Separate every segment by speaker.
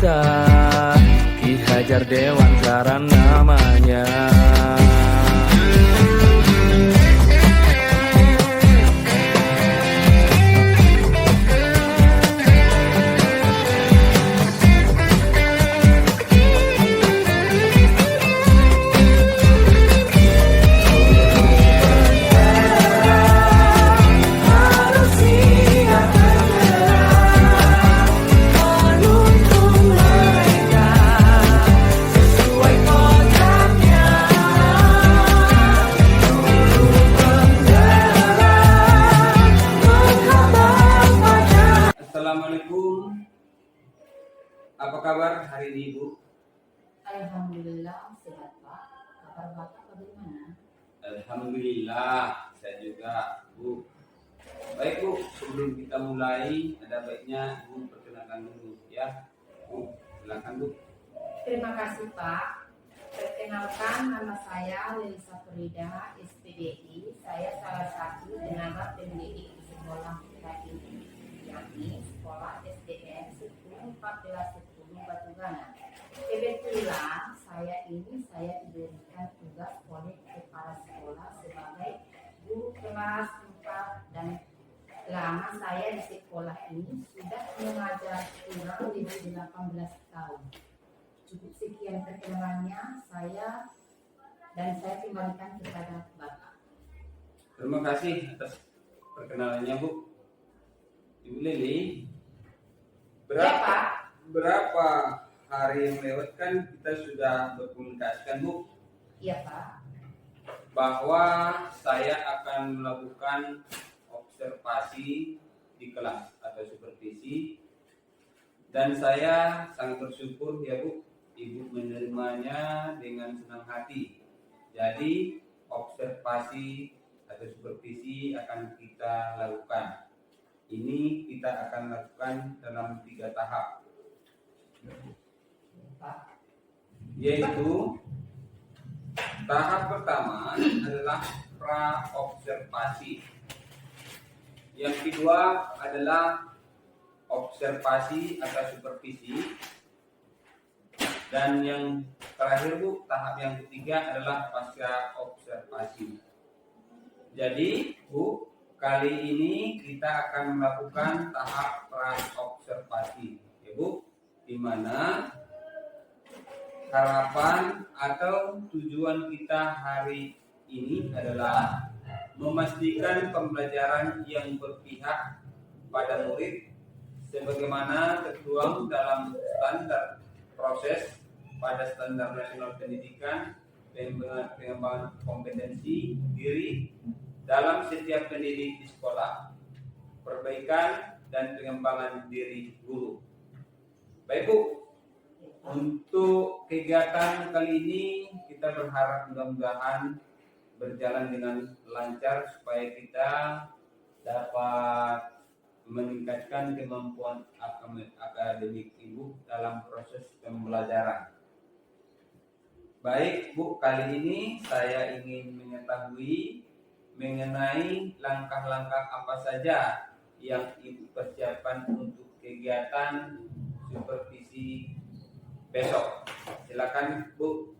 Speaker 1: kita, Ki Hajar Dewantara namanya.
Speaker 2: Assalamualaikum. Apa kabar hari ini, Bu?
Speaker 3: Alhamdulillah sehat, Pak. Kabar Bapak bagaimana?
Speaker 2: Alhamdulillah, saya juga, Bu. Baik, Bu, sebelum kita mulai, ada baiknya Bu perkenalkan dulu, ya. Bu, silakan, Bu.
Speaker 3: Terima kasih, Pak. Perkenalkan, nama saya Lelisa Frida, SPDI. Saya salah satu tenaga pendidik di sekolah kita ini, yakni Sekolah SDN 101410 Batugana. Kebetulan saya diberikan tugas oleh kepala sekolah sebagai guru kelas 4 dan lama saya di sekolah ini sudah mengajar kurang lebih 18 tahun. Cukup sekian perkenalannya saya kembalikan kepada Bapak.
Speaker 2: Terima kasih atas perkenalannya, Bu. Ibu Lili,
Speaker 3: Ya, Pak.
Speaker 2: berapa hari yang lewat kan kita sudah berkomunikasikan, Bu,
Speaker 3: Iya, Pak.
Speaker 2: bahwa saya akan melakukan observasi di kelas atau supervisi, dan saya sangat bersyukur ya, Bu, Ibu menerimanya dengan senang hati. Jadi observasi atau supervisi akan kita lakukan. Ini kita akan lakukan dalam 3 tahap,
Speaker 3: Pak.
Speaker 2: yaitu tahap pertama adalah pra-observasi. Yang kedua adalah observasi atau supervisi. Dan yang terakhir, Bu, tahap yang ketiga adalah pasca observasi. Jadi, Bu, kali ini kita akan melakukan tahap pra-observasi, ya, Bu, di mana harapan atau tujuan kita hari ini adalah memastikan pembelajaran yang berpihak pada murid sebagaimana tertuang dalam standar proses pada standar nasional pendidikan, pengembangan kompetensi diri dalam setiap pendidik di sekolah, perbaikan dan pengembangan diri guru. Baik, Bu, untuk kegiatan kali ini kita berharap mudah-mudahan berjalan dengan lancar supaya kita dapat meningkatkan kemampuan akademik Ibu dalam proses pembelajaran. Baik, Bu, kali ini saya ingin mengetahui mengenai langkah-langkah apa saja yang Ibu persiapkan untuk kegiatan supervisi besok. Silakan, Bu.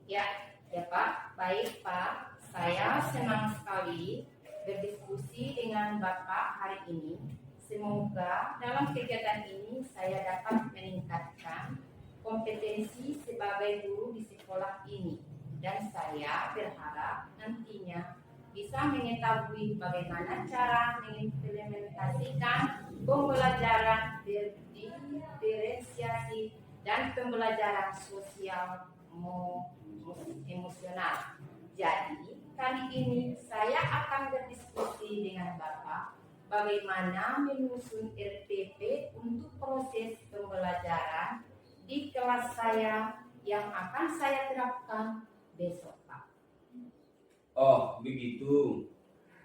Speaker 3: Ya, Pak. Baik, Pak. Saya senang sekali berdiskusi dengan Bapak hari ini. Semoga dalam kegiatan ini saya dapat meningkatkan kompetensi sebagai guru di sekolah ini, dan saya berharap nantinya bisa mengetahui bagaimana cara mengimplementasikan pembelajaran diferensiasi dan pembelajaran sosial emosional. Jadi kali ini saya akan berdiskusi dengan Bapak bagaimana menyusun RPP untuk proses pembelajaran di kelas saya yang akan saya terapkan besok, Pak.
Speaker 2: Oh, begitu.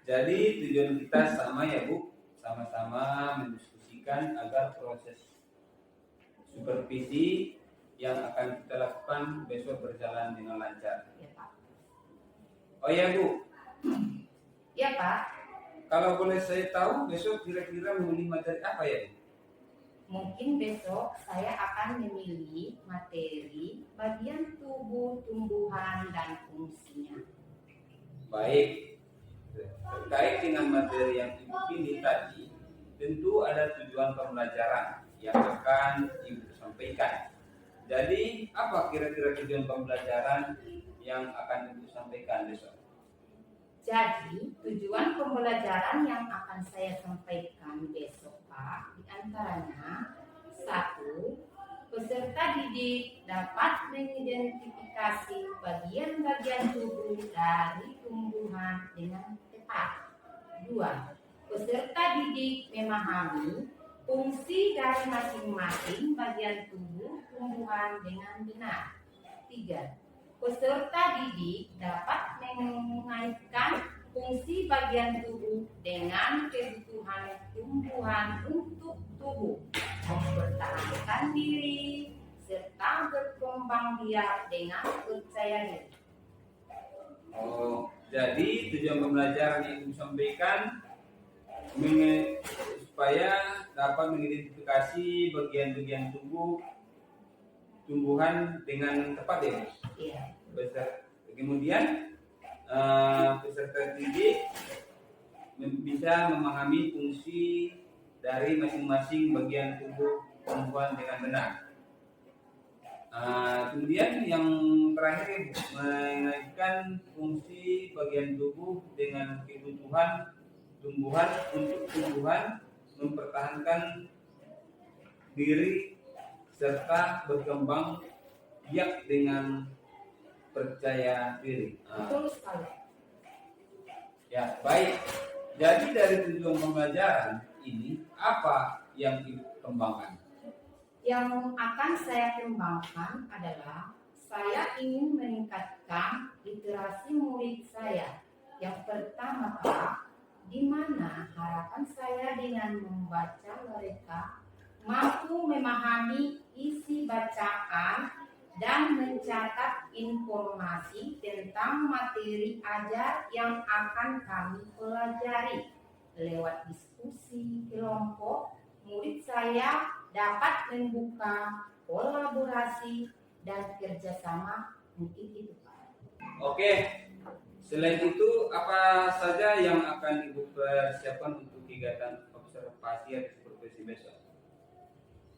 Speaker 2: Jadi tujuan kita sama ya, Bu, sama-sama mendiskusikan agar proses supervisi yang akan kita lakukan besok berjalan dengan lancar.
Speaker 3: Ya, Pak.
Speaker 2: Oh ya, Bu,
Speaker 3: Ya, Pak.
Speaker 2: kalau boleh saya tahu besok kira-kira memilih materi apa ya, Bu?
Speaker 3: Mungkin besok saya akan memilih materi bagian tubuh, tumbuhan, dan fungsinya.
Speaker 2: Baik, terkait dengan materi yang Ibu pilih tadi, tentu ada tujuan pembelajaran yang akan Ibu sampaikan. Jadi, apa kira-kira tujuan pembelajaran yang akan Ibu sampaikan besok?
Speaker 3: Jadi, tujuan pembelajaran yang akan saya sampaikan besok, Pak, diantaranya: 1. Peserta didik dapat mengidentifikasi bagian-bagian tubuh dari tumbuhan dengan tepat. 2. Peserta didik memahami fungsi dari masing-masing bagian tubuh tumbuhan dengan benar. 3. Peserta didik dapat mengaitkan fungsi bagian tubuh dengan kebutuhan tumbuhan untuk tubuh, mempertahankan diri, serta berkembang biak dengan percaya diri.
Speaker 2: Oh, jadi tujuan pembelajaran yang Ibu sampaikan supaya dapat mengidentifikasi bagian-bagian tumbuhan dengan tepat ya.
Speaker 3: Iya.
Speaker 2: Kemudian peserta didik bisa memahami fungsi dari masing-masing bagian tubuh tumbuhan dengan benar. Kemudian yang terakhir, mengaitkan fungsi bagian tubuh dengan kebutuhan tumbuhan untuk tumbuhan, mempertahankan diri serta berkembang biak dengan percaya diri.
Speaker 3: Betul sekali.
Speaker 2: Ya, baik. Jadi dari tujuan pembelajaran ini, apa yang Ibu kembangkan?
Speaker 3: Yang akan saya kembangkan adalah saya ingin meningkatkan literasi murid saya. Yang pertama, Pak, di mana harapan saya dengan membaca mereka mampu memahami isi bacaan dan mencatat informasi tentang materi ajar yang akan kami pelajari. Lewat diskusi kelompok, murid saya dapat membuka kolaborasi dan kerjasama. Mungkin itu, Pak.
Speaker 2: Oke, selain itu apa saja yang akan Ibu persiapkan untuk kegiatan observasi atau supervisi besok?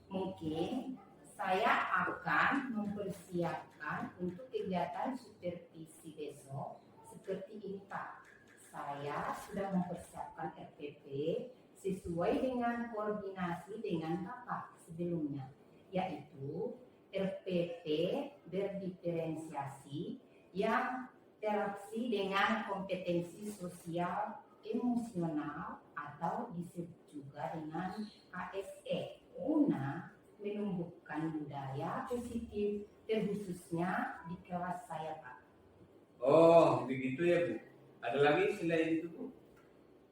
Speaker 3: Mungkin saya akan mempersiapkan untuk kegiatan supervisi besok seperti ini, Pak. Saya sudah mempersiapkan RPP sesuai dengan koordinasi dengan Bapak sebelumnya, yaitu RPP berdiferensiasi yang interaksi dengan kompetensi sosial emosional atau disebut juga dengan ASE, guna menumbuhkan budaya positif terkhususnya di kelas saya, Pak.
Speaker 2: Oh, begitu ya, Bu. Ada lagi selain itu, Bu?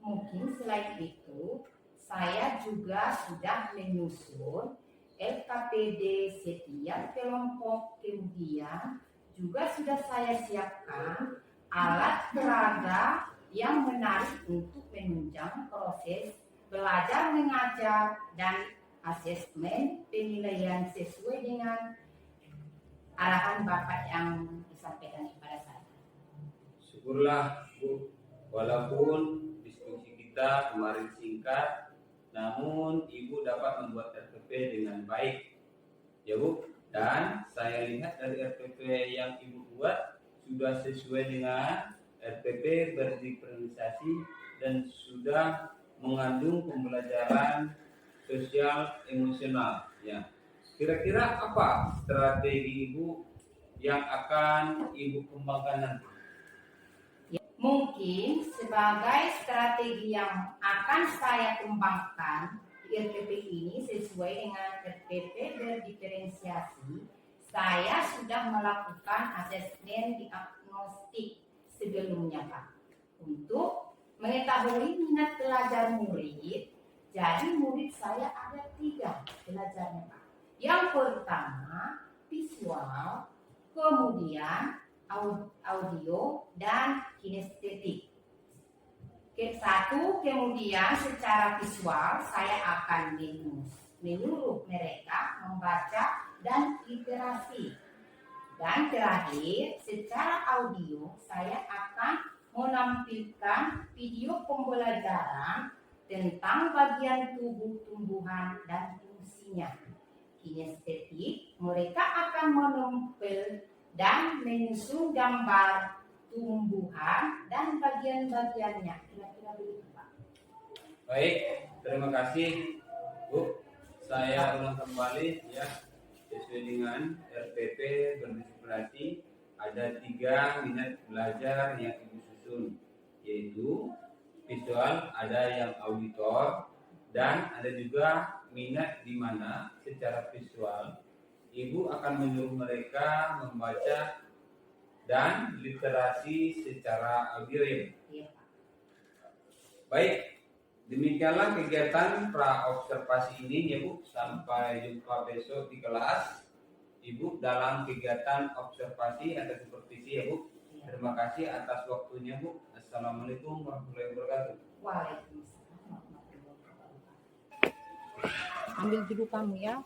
Speaker 3: Mungkin selain itu, saya juga sudah menyusun LKPD setiap kelompok, kemudian juga sudah saya siapkan alat peraga yang menarik untuk menunjang proses belajar mengajar dan asesmen penilaian sesuai dengan arahan Bapak yang disampaikan kepada saya.
Speaker 2: Syukurlah, Bu. Walaupun diskusi kita kemarin singkat, namun Ibu dapat membuat RPP dengan baik. Ya, Bu. Dan saya lihat dari RPP yang Ibu buat sudah sesuai dengan RPP berdiferensiasi dan sudah mengandung pembelajaran sosial emosional. Ya. Kira-kira apa strategi Ibu yang akan Ibu kembangkan nanti?
Speaker 3: Mungkin sebagai strategi yang akan saya kembangkan di RPP ini sesuai dengan RPP berdiferensiasi, saya sudah melakukan asesmen diagnostik sebelumnya, Pak, untuk mengetahui minat belajar murid. Jadi murid saya ada 3 belajarnya, Pak. Yang pertama visual, kemudian audio dan kinestetik. Satu, kemudian secara visual saya akan menyuruh mereka membaca dan literasi. Dan terakhir, secara audio saya akan menampilkan video pembelajaran tentang bagian tubuh tumbuhan dan fungsinya. Kinestetik, mereka akan menempel dan menyusun gambar tumbuhan dan bagian-bagiannya. Kira-kira begitu, Pak.
Speaker 2: Baik, terima kasih Bu. Saya ulang kembali ya, sesuai dengan RPP berdisiplinasi ada 3 minat belajar yang Ibu susun, yaitu visual, ada yang auditor, dan ada juga minat di mana secara visual Ibu akan menyuruh mereka membaca dan literasi secara audio ya. Baik, demikianlah kegiatan pra-observasi ini ya Bu. Sampai jumpa besok di kelas Ibu dalam kegiatan observasi atau supervisi ya Bu. Terima kasih atas waktunya Bu. Assalamualaikum warahmatullahi wabarakatuh.
Speaker 3: Waalaikumsalam warahmatullahi wabarakatuh. Ambil dulu kamu ya.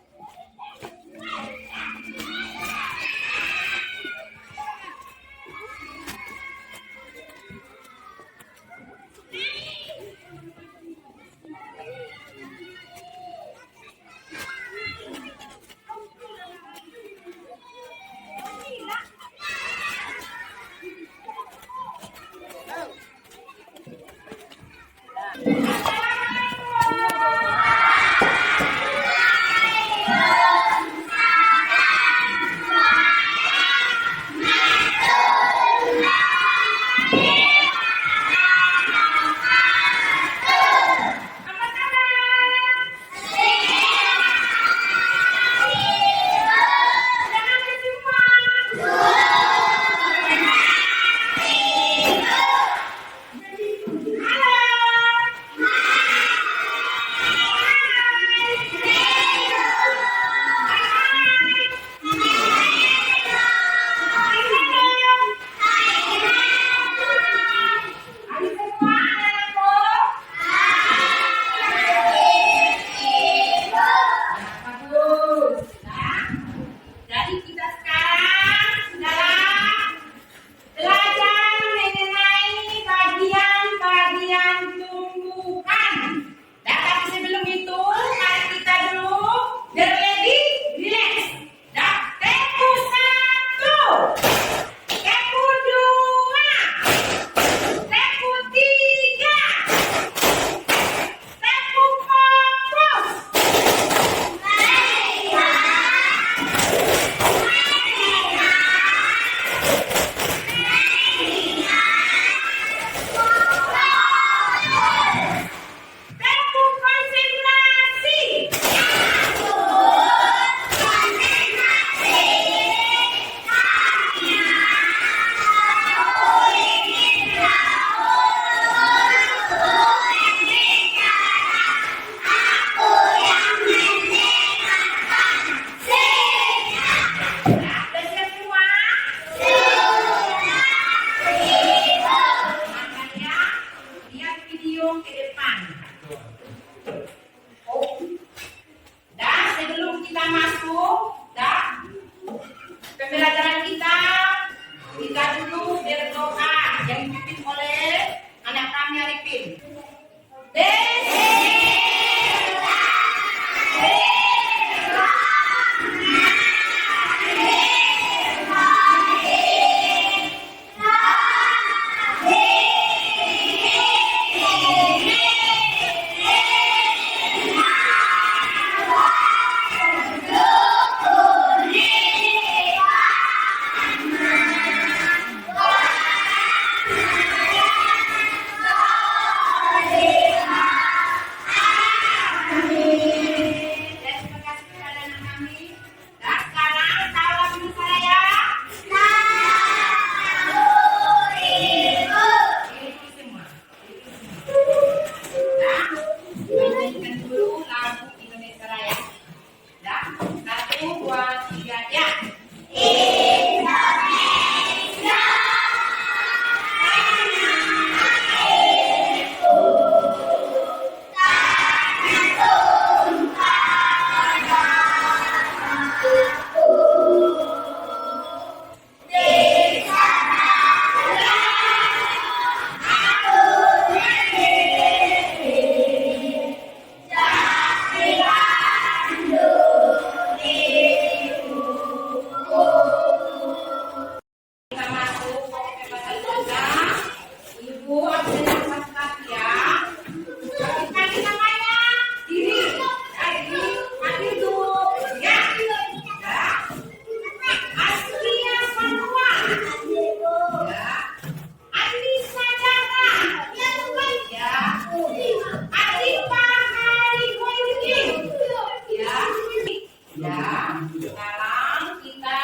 Speaker 3: Ya, sekarang kita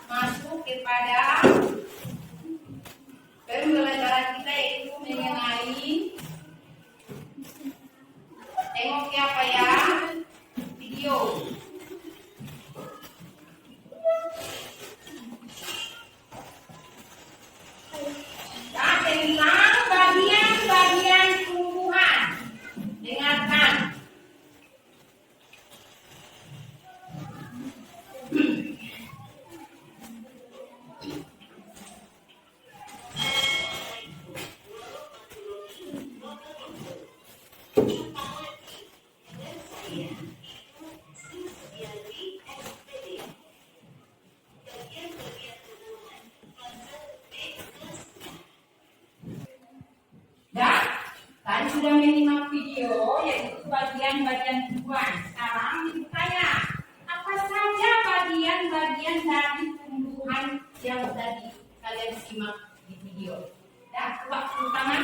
Speaker 3: masuk kepada pembelajaran kita yaitu mengenai tengok apa ya? Video. Dan tentang bagian-bagian tumbuhan. Dengarkan. Dan tadi sudah menyimak video yaitu bagian-bagian tumbuhan. Sekarang ditanya, apa saja bagian-bagian dari tumbuhan yang tadi kalian simak di video? Ya, coba tepuk tangan.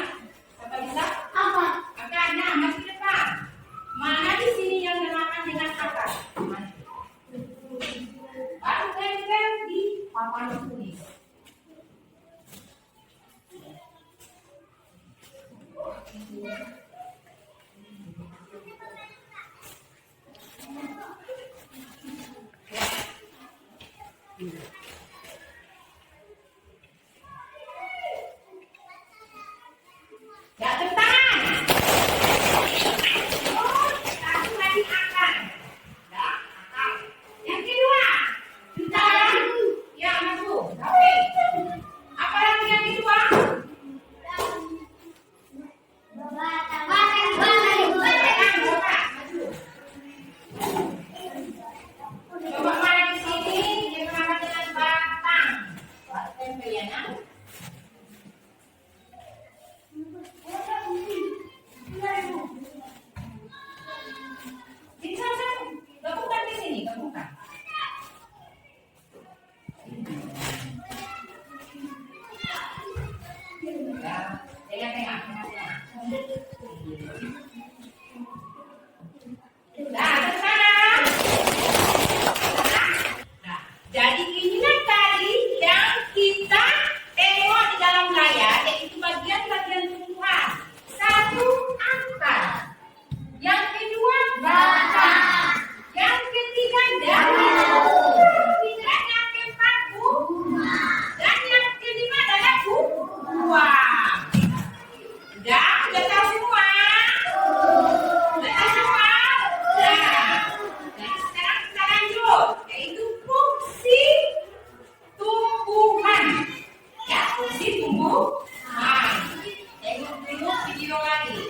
Speaker 3: Siapa bisa? Apa? Akar. Nah, masih depan. Mana di sini yang dinamakan dengan akar? Mana? Baru tempel di papan tulis. Ya, tangan. Oh, satu lagi akar. Ya, akar. Yang kedua, tangan. Ya, masuk. Oke. Apa lagi yang kedua? Coba mana di sini dia bernama dengan batang. Batang kalian. Di sana, gabungkan di sini, gabungkan. Ya, tengah. Nah, ke sana. Nah, jadi inilah tadi yang kita tengok di dalam layar, yaitu bagian-bagian tumbuhan. Satu, akar. Yang kedua, batang. Yang ketiga, daun. Dan yang keempat, bunga. Dan yang kelima adalah buah. Udah tahu semua? Udah tahu semua? Nah, jadi sekarang kita lanjut, yaitu fungsi tumbuhan. Ya, fungsi tumbuhan. Tengok video lagi.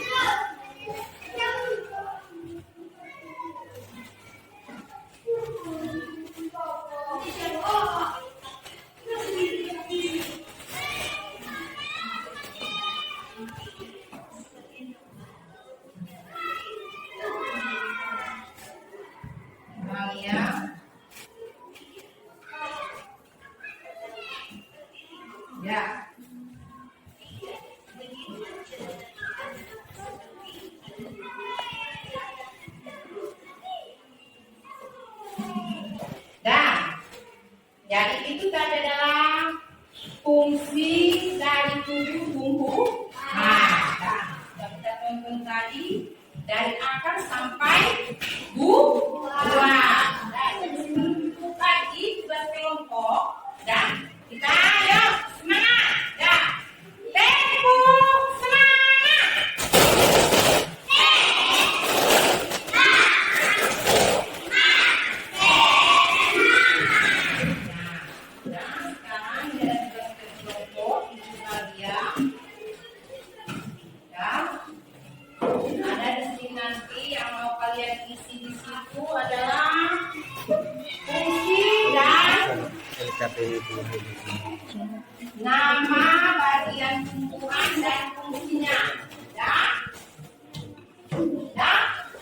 Speaker 3: Ya. Dan jadi itu tadi adalah fungsi dari tumbuh. Nah, sudah kita tonton tadi dari akar sampai buah. Nah, sebelum lagi tugas kelompok dan kita ayo semangat. Ya. Tempo semangat. Nama bagian tumbuhan dan fungsinya. Ya. Ya.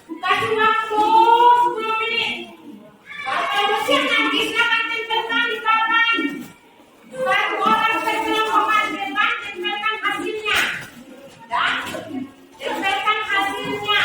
Speaker 3: Kasih waktu 10 menit. Kalau dosen nanti silakan tempelkan di papan. Satu orang sekelompok depan tempelkan hasilnya. Ya. Tempelkan hasilnya.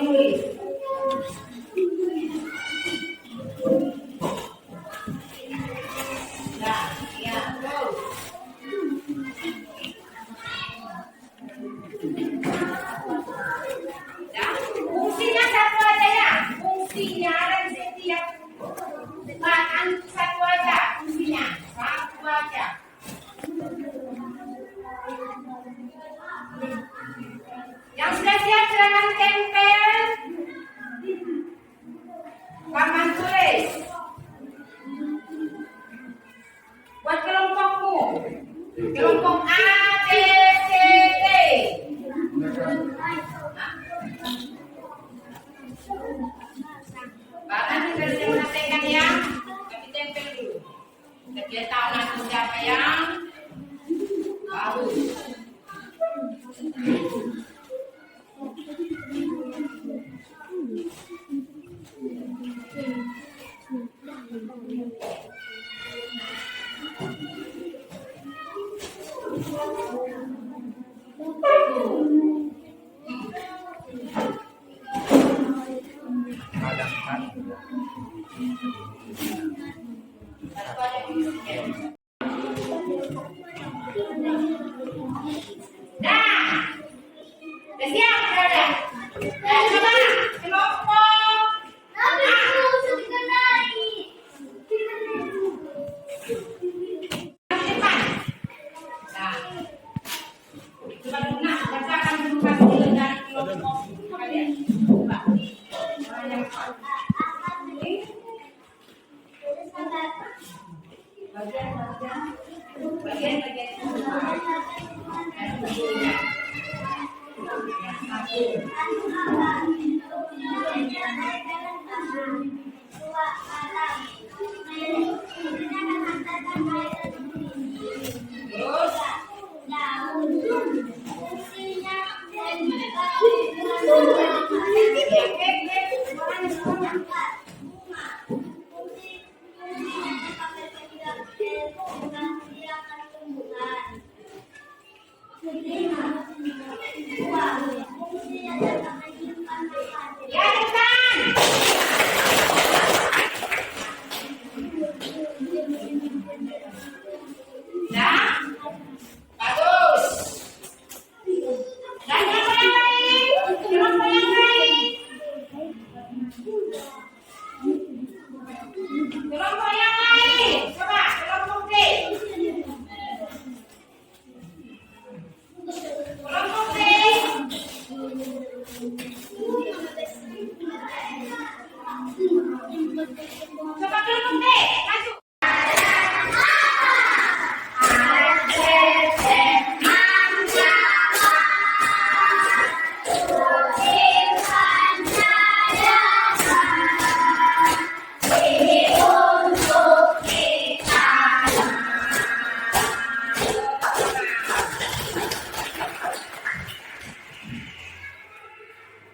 Speaker 3: menulis. Nah, ya, terus. Ya, fungsinya satu aja ya. Fungsinya dan setiap bahan satu aja. Fungsinya satu aja. Yang sudah siap silakan tempel. Paman tulis. Buat kelompokmu. Kelompok A, B, C, D. Bapak kita sudah menyampaikan ya. Tapi tempel dulu. Kita tahu nanti siapa yang bagus.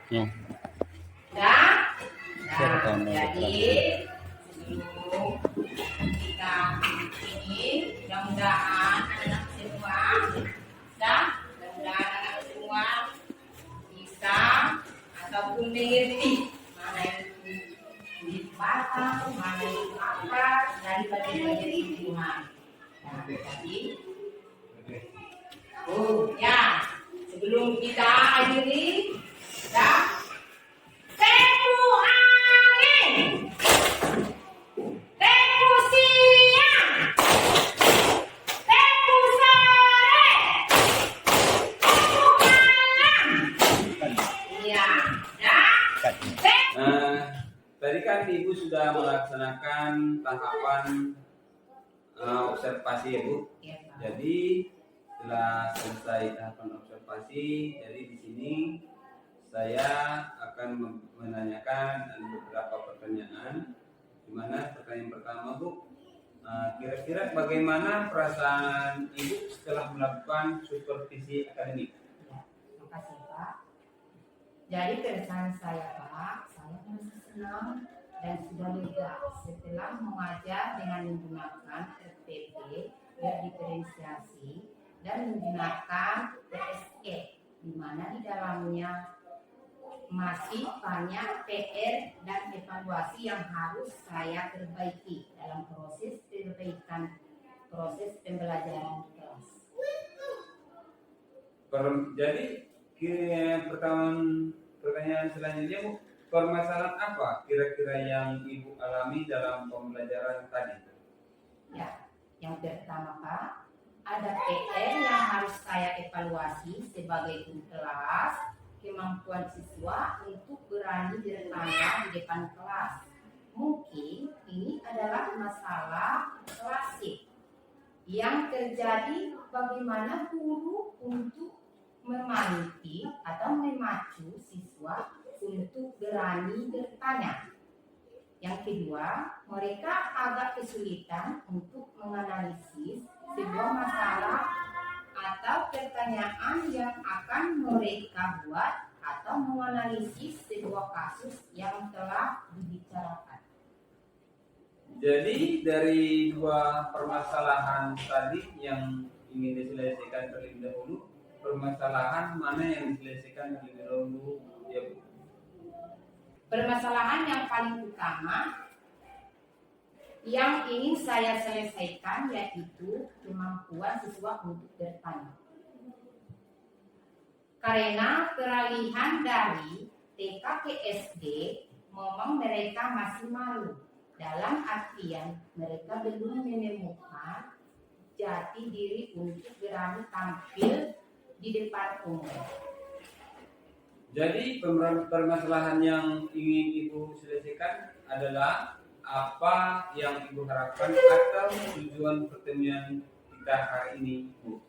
Speaker 1: Ya.
Speaker 3: Jadi sebelum kita ini mudah-mudahan anak semua bisa ataupun mengerti mana itu dibaca, mana itu apa dari bagian-bagian Tuhan. Nah, jadi ya sebelum kita akhiri tempo angin, tempo siang, tempo sore, tempo malam. Iya, ya.
Speaker 2: Tadi kan Ibu sudah melaksanakan tahapan observasi ya Bu.
Speaker 3: Ya, Pak.
Speaker 2: Jadi setelah selesai tahapan observasi, jadi di sini saya akan menanyakan beberapa pertanyaan. Di mana pertanyaan pertama Bu, kira-kira bagaimana perasaan Ibu setelah melakukan supervisi akademik?
Speaker 3: Ya, makasih Pak. Jadi keresahan saya Pak, saya merasa senang dan sudah lega setelah mengajar dengan menggunakan RPP berdiferensiasi dan menggunakan PSE, di mana di dalamnya masih banyak PR dan evaluasi yang harus saya perbaiki dalam proses perbaikan proses pembelajaran di kelas.
Speaker 2: Jadi pertanyaan selanjutnya Bu, permasalahan apa kira-kira yang Ibu alami dalam pembelajaran tadi?
Speaker 3: Ya, yang pertama Pak, ada PR yang harus saya evaluasi sebagai guru kelas, kemampuan siswa untuk berani bertanya di depan kelas. Mungkin ini adalah masalah klasik yang terjadi bagaimana guru untuk memanti atau memacu siswa untuk berani bertanya. Yang kedua, mereka agak kesulitan untuk menganalisis sebuah masalah atau pertanyaan yang akan mereka buat atau menganalisis sebuah kasus yang telah dibicarakan.
Speaker 2: Jadi dari dua permasalahan tadi yang ingin diselesaikan terlebih dahulu, permasalahan mana yang diselesaikan terlebih dahulu ya Bu?
Speaker 3: Permasalahan yang paling utama yang ingin saya selesaikan yaitu kemampuan siswa untuk bertanya. Karena peralihan dari TK ke SD, memang mereka masih malu. Dalam artian mereka belum menemukan jati diri untuk berani tampil di depan umum.
Speaker 2: Jadi permasalahan yang ingin Ibu selesaikan adalah apa yang Ibu harapkan atau tujuan pertemuan kita hari ini, Bu?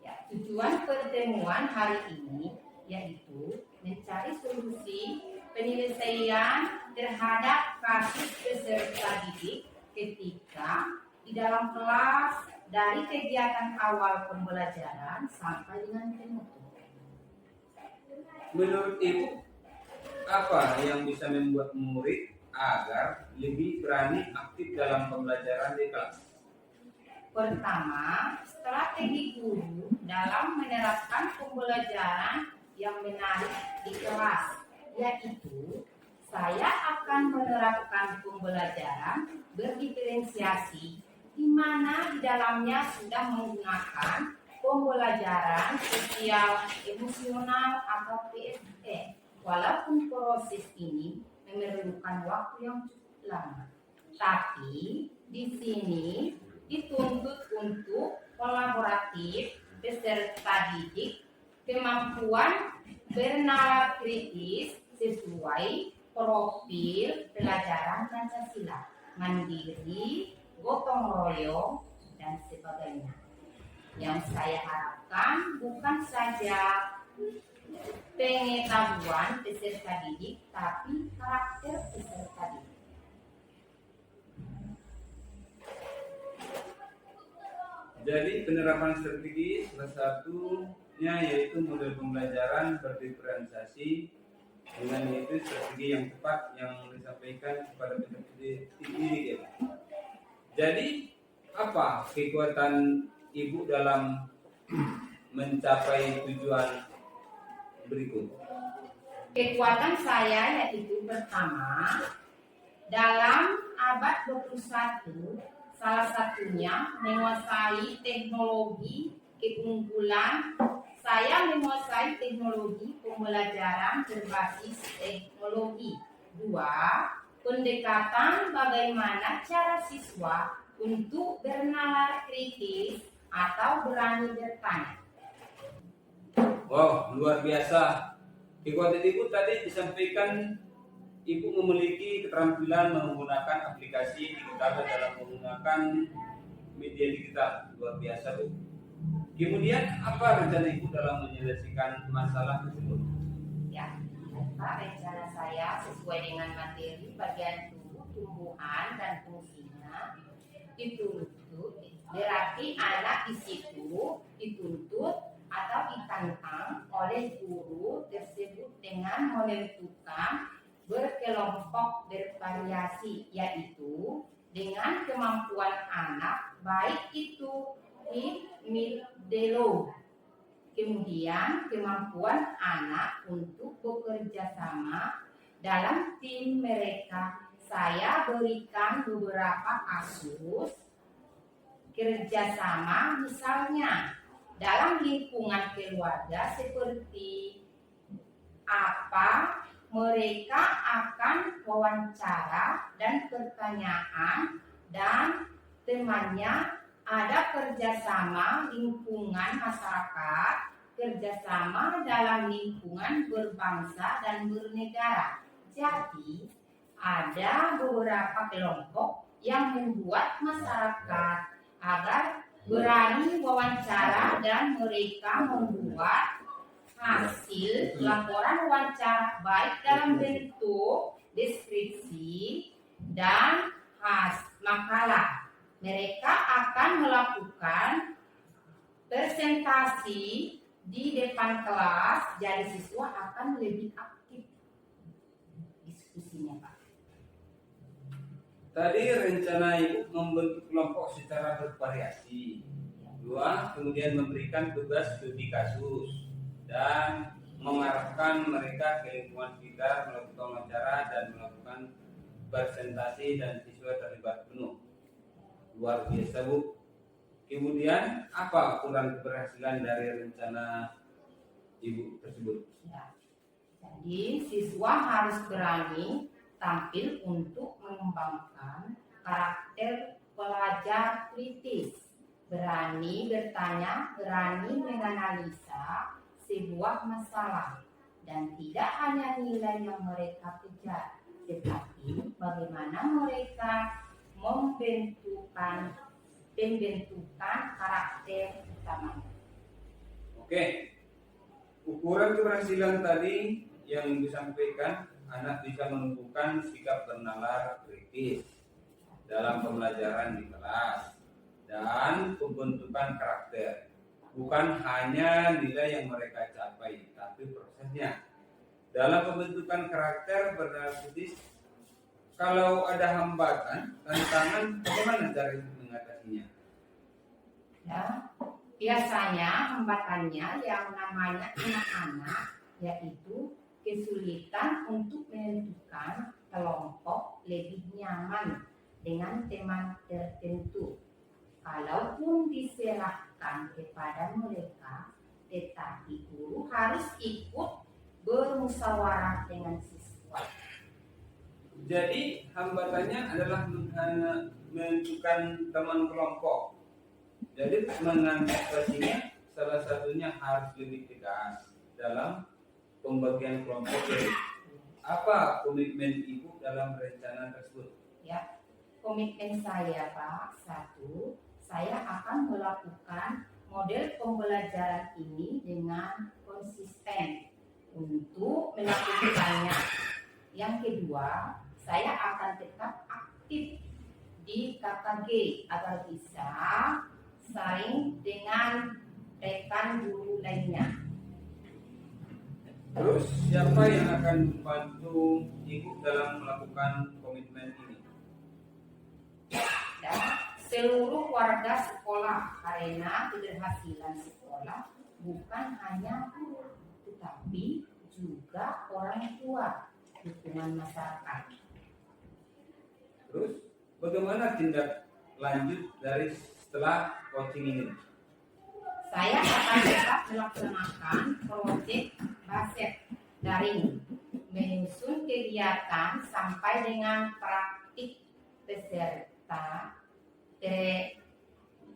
Speaker 3: Ya, tujuan pertemuan hari ini yaitu mencari solusi penyelesaian terhadap kasus peserta didik ketika di dalam kelas dari kegiatan awal pembelajaran sampai dengan penutup.
Speaker 2: Menurut Ibu, apa yang bisa membuat murid agar lebih berani aktif dalam pembelajaran di kelas?
Speaker 3: Pertama, strategi guru dalam menerapkan pembelajaran yang menarik di kelas, yaitu saya akan menerapkan pembelajaran berdiferensiasi di mana di dalamnya sudah menggunakan pembelajaran sosial emosional atau PSE. Walaupun proses ini memerlukan waktu yang cukup lama, tapi di sini dituntut untuk kolaboratif peserta didik, kemampuan bernalar kritis sesuai profil pelajaran Pancasila, mandiri, gotong royong, dan sebagainya. Yang saya harapkan bukan saja pengetahuan peserta didik, tapi karakter peserta didik.
Speaker 2: Jadi penerapan strategi salah satunya yaitu model pembelajaran berdiferensiasi, dengan itu strategi yang tepat yang disampaikan kepada peserta didik. Jadi apa kekuatan Ibu dalam mencapai tujuan berikut?
Speaker 3: Kekuatan saya yaitu pertama, dalam abad 21, salah satunya menguasai teknologi keunggulan. Saya menguasai teknologi pembelajaran berbasis teknologi. Dua, pendekatan bagaimana cara siswa untuk bernalar kritis atau berani bertanya.
Speaker 2: Wow, luar biasa. Kekuatan Ibu tadi disampaikan Ibu memiliki keterampilan menggunakan aplikasi digital dalam menggunakan media digital. Luar biasa, Bu. Kemudian apa rencana Ibu dalam menyelesaikan masalah tersebut?
Speaker 3: Ya, Pak, rencana saya sesuai dengan materi bagian tubuh, tumbuhan dan fungsinya dituntut. Berarti anak di situ dituntut atau ditantang oleh guru tersebut dengan menentukan berkelompok bervariasi, yaitu dengan kemampuan anak baik itu hip, mid, low. Kemudian kemampuan anak untuk bekerja sama dalam tim mereka. Saya berikan beberapa kasus kerjasama, misalnya dalam lingkungan keluarga seperti apa mereka akan wawancara dan pertanyaan dan temannya, ada kerjasama lingkungan masyarakat, kerjasama dalam lingkungan berbangsa dan bernegara. Jadi ada beberapa kelompok yang membuat masyarakat agar berani wawancara dan mereka membuat hasil laporan wawancara baik dalam bentuk deskripsi dan makalah. Mereka akan melakukan presentasi di depan kelas, jadi siswa akan lebih aktif diskusinya, Pak.
Speaker 2: Tadi rencana Ibu membentuk kelompok secara bervariasi. 2, kemudian memberikan tugas studi kasus dan mengarahkan mereka ke lingkungan sekitar, melakukan wawancara dan melakukan presentasi dan siswa terlibat penuh. Luar biasa, Bu. Kemudian apa ukuran keberhasilan dari rencana Ibu tersebut?
Speaker 3: Ya. Jadi siswa harus berani tampil untuk mengembangkan karakter pelajar kritis, berani bertanya, berani menganalisa sebuah masalah, dan tidak hanya nilai yang mereka kejar, tetapi bagaimana mereka pembentukan karakter utamanya.
Speaker 2: Oke, ukuran keberhasilan tadi yang disampaikan, anak bisa menumbuhkan sikap bernalar kritis dalam pembelajaran di kelas dan pembentukan karakter. Bukan hanya nilai yang mereka capai, tapi prosesnya. Dalam pembentukan karakter bernalar kritis, kalau ada hambatan, tantangan, bagaimana cara mengatasinya?
Speaker 3: Ya, biasanya hambatannya yang namanya anak-anak, yaitu kesulitan untuk menentukan kelompok lebih nyaman dengan teman tertentu. Kalaupun diserahkan kepada mereka, tetapi guru harus ikut bermusyawarah dengan siswa.
Speaker 2: Jadi hambatannya adalah menentukan teman kelompok. Jadi mengantisipasinya salah satunya harus lebih tegas dalam pembagian kelompok. Apa komitmen Ibu dalam rencana tersebut?
Speaker 3: Ya, komitmen saya, Pak, 1, saya akan melakukan model pembelajaran ini dengan konsisten untuk melakukannya. Yang kedua, saya akan tetap aktif di KKG agar bisa saling dengan rekan guru lainnya.
Speaker 2: Terus siapa yang akan membantu Ibu dalam melakukan komitmen ini?
Speaker 3: Dan seluruh warga sekolah, karena keberhasilan sekolah bukan hanya guru, tetapi juga orang tua, dukungan masyarakat.
Speaker 2: Terus bagaimana tindak lanjut dari setelah coaching ini?
Speaker 3: Saya akan tetap melaksanakan proyek Baset daring, menyusun kegiatan sampai dengan praktik peserta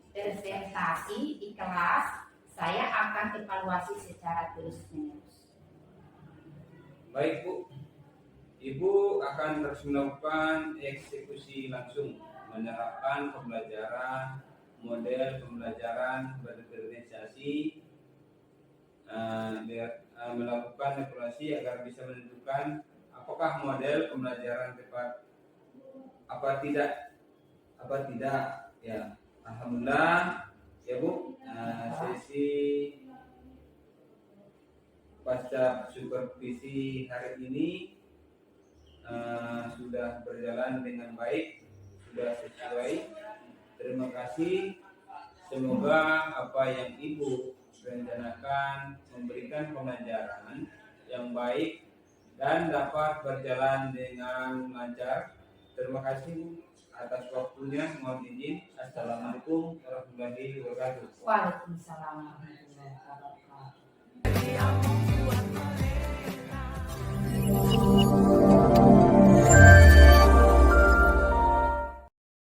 Speaker 3: presentasi di kelas. Saya akan evaluasi secara terus-menerus.
Speaker 2: Baik, Bu. Ibu akan terus melakukan eksekusi langsung, menerapkan pembelajaran, model pembelajaran berdifferensiasi, melakukan evaluasi agar bisa menentukan apakah model pembelajaran tepat apa tidak ya. Alhamdulillah ya, Bu, sesi pasca supervisi hari ini sudah berjalan dengan baik, sudah sesuai. Terima kasih. Semoga apa yang Ibu merencanakan memberikan pembelajaran yang baik dan dapat berjalan dengan lancar. Terima kasih atas waktunya. Mohon izin. Assalamualaikum warahmatullahi wabarakatuh.
Speaker 3: Waalaikumsalam.